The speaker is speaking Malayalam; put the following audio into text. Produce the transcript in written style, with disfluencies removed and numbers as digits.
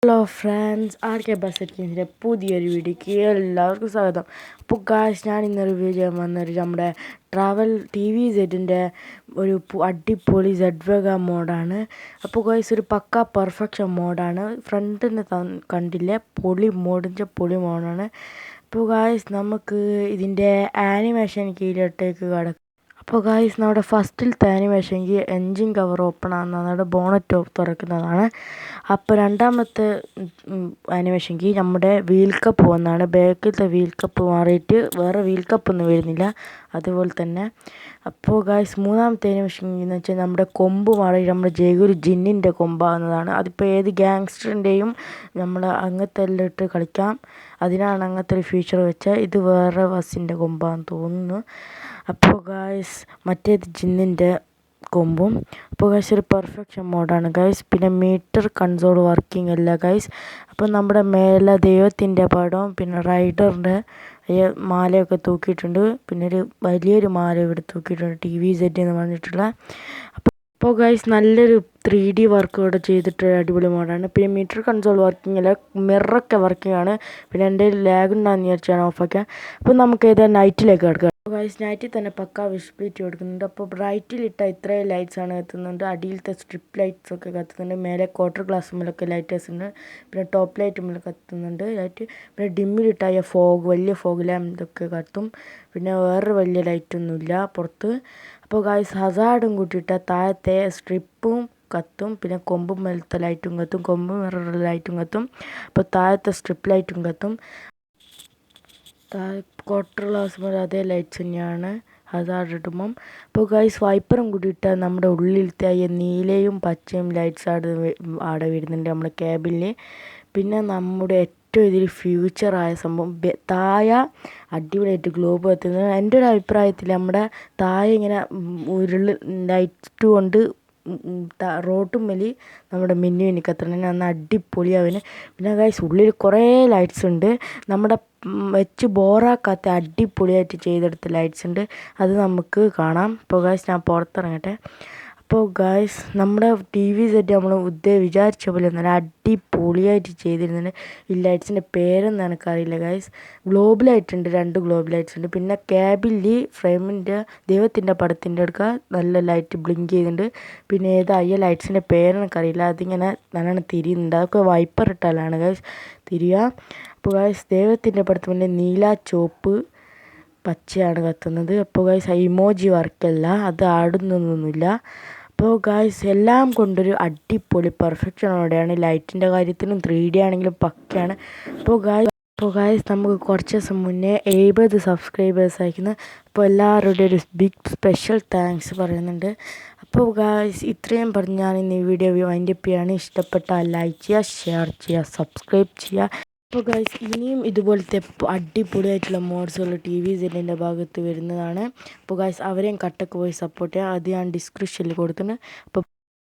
ഹലോ ഫ്രണ്ട്സ്, ആർ കെ ബസറ്റിൻ്റെ പുതിയൊരു വീഡിയോക്ക് എല്ലാവർക്കും സ്വാഗതം. അപ്പോൾ ഗായ്സ്, ഞാൻ ഇന്ന് റിവ്യൂ ചെയ്യാൻ വന്നൊരു നമ്മുടെ ട്രാവൽ ടി വി സെറ്റിൻ്റെ ഒരു അടിപൊളി സെഡ് മോഡാണ്. അപ്പോൾ ഗായ്സ്, ഒരു പക്ക പെർഫെക്ഷൻ മോഡാണ്. ഫ്രണ്ടിന് കണ്ടില്ലേ, പൊളി മോഡാണ്. അപ്പോൾ ഗായ്സ്, നമുക്ക് ഇതിൻ്റെ ആനിമേഷൻ കീഴിലോട്ടേക്ക് കടക്കാം. അപ്പോൾ ഗായ്സ്, നമ്മുടെ ഫസ്റ്റിലത്തെ ആനിമേഷനെങ്കിൽ എൻജിൻ കവർ ഓപ്പൺ ആകുന്നതാണ്, നമ്മുടെ ബോണറ്റ് തുറക്കുന്നതാണ്. അപ്പോൾ രണ്ടാമത്തെ ആനിമേഷനെങ്കിൽ നമ്മുടെ വീൽ കപ്പ് പോകുന്നതാണ്. ബാക്കിലത്തെ വീൽ കപ്പ് മാറിയിട്ട് വേറെ വീൽ കപ്പൊന്നും വരുന്നില്ല, അതുപോലെ തന്നെ. അപ്പോൾ ഗായ്സ്, മൂന്നാമത്തെ ആനിമേഷൻ എന്ന് വെച്ചാൽ നമ്മുടെ കൊമ്പ് മാറി നമ്മുടെ ഒരു ജിന്നിൻ്റെ കൊമ്പാകുന്നതാണ്. അതിപ്പോൾ ഏത് ഗ്യാങ്സ്റ്ററിൻ്റെയും നമ്മൾ അങ്ങനത്തെ എല്ലാം ഇട്ട് കളിക്കാം. അതിനാണ് അങ്ങനത്തെ ഒരു ഫീച്ചർ വെച്ചാൽ. ഇത് വേറെ ബസ്സിൻ്റെ കൊമ്പാന്ന് തോന്നുന്നു. അപ്പോൾ ഗായ്സ്, മറ്റേത് ജിന്നിൻ്റെ കൊമ്പും. അപ്പോൾ ഗൈസ്, ഒരു പെർഫെക്ഷൻ മോഡാണ് ഗൈസ്. പിന്നെ മീറ്റർ കൺസോൾ വർക്കിംഗ് അല്ല ഗൈസ്. അപ്പോൾ നമ്മുടെ മേലെ ദൈവത്തിൻ്റെ പടവും പിന്നെ റൈഡറിൻ്റെ മാലയൊക്കെ തൂക്കിയിട്ടുണ്ട്. പിന്നെ ഒരു വലിയൊരു മാല ഇവിടെ തൂക്കിയിട്ടുണ്ട്, ടി വി സെറ്റ് എന്ന് പറഞ്ഞിട്ടുള്ള. അപ്പോൾ ഗൈസ്, നല്ലൊരു 3D വർക്ക് ഇവിടെ ചെയ്തിട്ട് അടിപൊളി മോഡാണ്. പിന്നെ മീറ്റർ കൺസോൾ വർക്കിംഗ് അല്ല, മിററൊക്കെ വർക്കിംഗ് ആണ്. പിന്നെ എൻ്റെ ലാഗ് ഉണ്ടാകുന്ന വിചാരിച്ചാണ് ഓഫാക്കുക. അപ്പോൾ നമുക്ക് ഏതാ നൈറ്റിലേക്ക് കിടക്കുക. ഗൈസ്, നൈറ്റിൽ തന്നെ പക്ക വിസിബിലിറ്റി കൊടുക്കുന്നുണ്ട്. അപ്പോൾ ബ്രൈറ്റിലിട്ട ഇത്രയും ലൈറ്റ്സാണ് കത്തുന്നുണ്ട്. അടിയിലത്തെ സ്ട്രിപ്പ് ലൈറ്റ്സ് ഒക്കെ കത്തുന്നുണ്ട്. മേലെ ക്വാർട്ടർ ഗ്ലാസ് മുതലൊക്കെ ലൈറ്റേഴ്സ് ഉണ്ട്. പിന്നെ ടോപ്പ് ലൈറ്റ് മുതൽ കത്തുന്നുണ്ട് ലൈറ്റ്. പിന്നെ ഡിമ്മിലിട്ടായ വലിയ ഫോഗ് ലാമ്പ് ഇതൊക്കെ കത്തും. പിന്നെ വേറെ വലിയ ലൈറ്റൊന്നുമില്ല പുറത്ത്. അപ്പോൾ ഗൈസ്, ഹസാർഡും കൂട്ടിയിട്ട താഴത്തെ സ്ട്രിപ്പും കത്തും. പിന്നെ കൊമ്പും മേലത്തെ ലൈറ്റും കത്തും, കൊമ്പും വേറെ ലൈറ്റും കത്തും. അപ്പോൾ താഴത്തെ സ്ട്രിപ്പ് ലൈറ്റും കത്തും. ക്വാർട്ടർ ഗ്ലാസ് മുതൽ അതേ ലൈറ്റ്സ് തന്നെയാണ് ഹസാർഡ് ഇടുമ്പം. അപ്പോൾ ഗൈസ്, വൈപ്പറും കൂടിയിട്ടാൽ നമ്മുടെ ഉള്ളിലത്തെ നീലയും പച്ചയും ലൈറ്റ്സ് ആടെ വരുന്നുണ്ട് നമ്മുടെ ക്യാബിനിൽ. പിന്നെ നമ്മുടെ ഏറ്റവും ഇതിൽ ഫ്യൂച്ചറായ സംഭവം താഴെ അടിപൊളിയായിട്ട് ഗ്ലോബ് കത്തുന്നത്. എൻ്റെ ഒരു അഭിപ്രായത്തിൽ നമ്മുടെ താഴെ ഇങ്ങനെ ലൈറ്റ് കൊണ്ട് റോട്ടും മേലി നമ്മുടെ മിന്നി കത്തണം, അന്ന് അടിപൊളിയാവിന്. പിന്നെ ഗൈസ്, ഉള്ളിൽ കുറേ ലൈറ്റ്സ് ഉണ്ട്. നമ്മുടെ വെച്ച് ബോറാക്കാത്ത അടിപൊളിയായിട്ട് ചെയ്തെടുത്ത ലൈറ്റ്സ് ഉണ്ട്, അത് നമുക്ക് കാണാം. ഇപ്പോൾ ഗൈസ്, ഞാൻ പുറത്തിറങ്ങട്ടെ. അപ്പോൾ ഗൈസ്, നമ്മുടെ ടി വി സെറ്റ് നമ്മൾ വിചാരിച്ച പോലെ നല്ല അടിപൊളിയായിട്ട് ചെയ്തിരുന്നുണ്ട്. ഈ ലൈറ്റ്സിൻ്റെ പേരൊന്നും എനിക്കറിയില്ല ഗൈസ്. ഗ്ലോബ് ലൈറ്റ് ഉണ്ട്, 2 ഗ്ലോബ് ലൈറ്റ്സ് ഉണ്ട്. പിന്നെ ക്യാബിൽ ഫ്രെയിമിൻ്റെ ദൈവത്തിൻ്റെ പടത്തിൻ്റെ അടുക്ക നല്ല ലൈറ്റ് ബ്ലിങ്ക് ചെയ്യുന്നുണ്ട്. പിന്നെ ഏതായ ലൈറ്റ്സിൻ്റെ പേരെനിക്കറിയില്ല, അതിങ്ങനെ നല്ലോണം തിരിയുന്നുണ്ട്. അതൊക്കെ വൈപ്പർ ഇട്ടാലാണ് ഗൈസ് തിരിയുക. അപ്പോൾ ഗൈസ്, ദൈവത്തിൻ്റെ പടത്തിൻ്റെ നീല ചുവപ്പ് പച്ചയാണ് കത്തുന്നത്. അപ്പോൾ ഗൈസ്, ഇമോജി വർക്കല്ല, അത് ആടുന്നൊന്നുമില്ല. അപ്പോൾ ഗായ്സ്, എല്ലാം കൊണ്ടൊരു അടിപൊളി പെർഫെക്ഷനോടെയാണ്. ലൈറ്റിൻ്റെ കാര്യത്തിലും 3D ആണെങ്കിലും പക്കയാണ്. അപ്പോൾ ഗായ്സ്, നമുക്ക് കുറച്ച് ദിവസം മുന്നേ 70 സബ്സ്ക്രൈബേഴ്സ് അയക്കുന്നു. അപ്പോൾ എല്ലാവരുടെയും ഒരു ബിഗ് സ്പെഷ്യൽ താങ്ക്സ് പറയുന്നുണ്ട്. അപ്പോൾ ഗായ്സ്, ഇത്രയും പറഞ്ഞ് ഞാൻ ഇന്ന് ഈ വീഡിയോ വൈൻഡപ്പ് ചെയ്യാണ്. ഇഷ്ടപ്പെട്ടാൽ ലൈക്ക് ചെയ്യുക, ഷെയർ ചെയ്യുക, സബ്സ്ക്രൈബ് ചെയ്യുക. അപ്പോൾ ഗൈസ്, ഇനിയും ഇതുപോലത്തെ അടിപൊളിയായിട്ടുള്ള മോഡ്സുകൾ ടി വി സെറ്റിൻ്റെ ഭാഗത്ത് വരുന്നതാണ്. അപ്പോൾ ഗൈസ്, അവരെയും കട്ടക്ക് പോയി സപ്പോർട്ട് ചെയ്യുക. അത് ഞാൻ ഡിസ്ക്രിപ്ഷനിൽ കൊടുത്തിട്ടുണ്ട്. അപ്പോൾ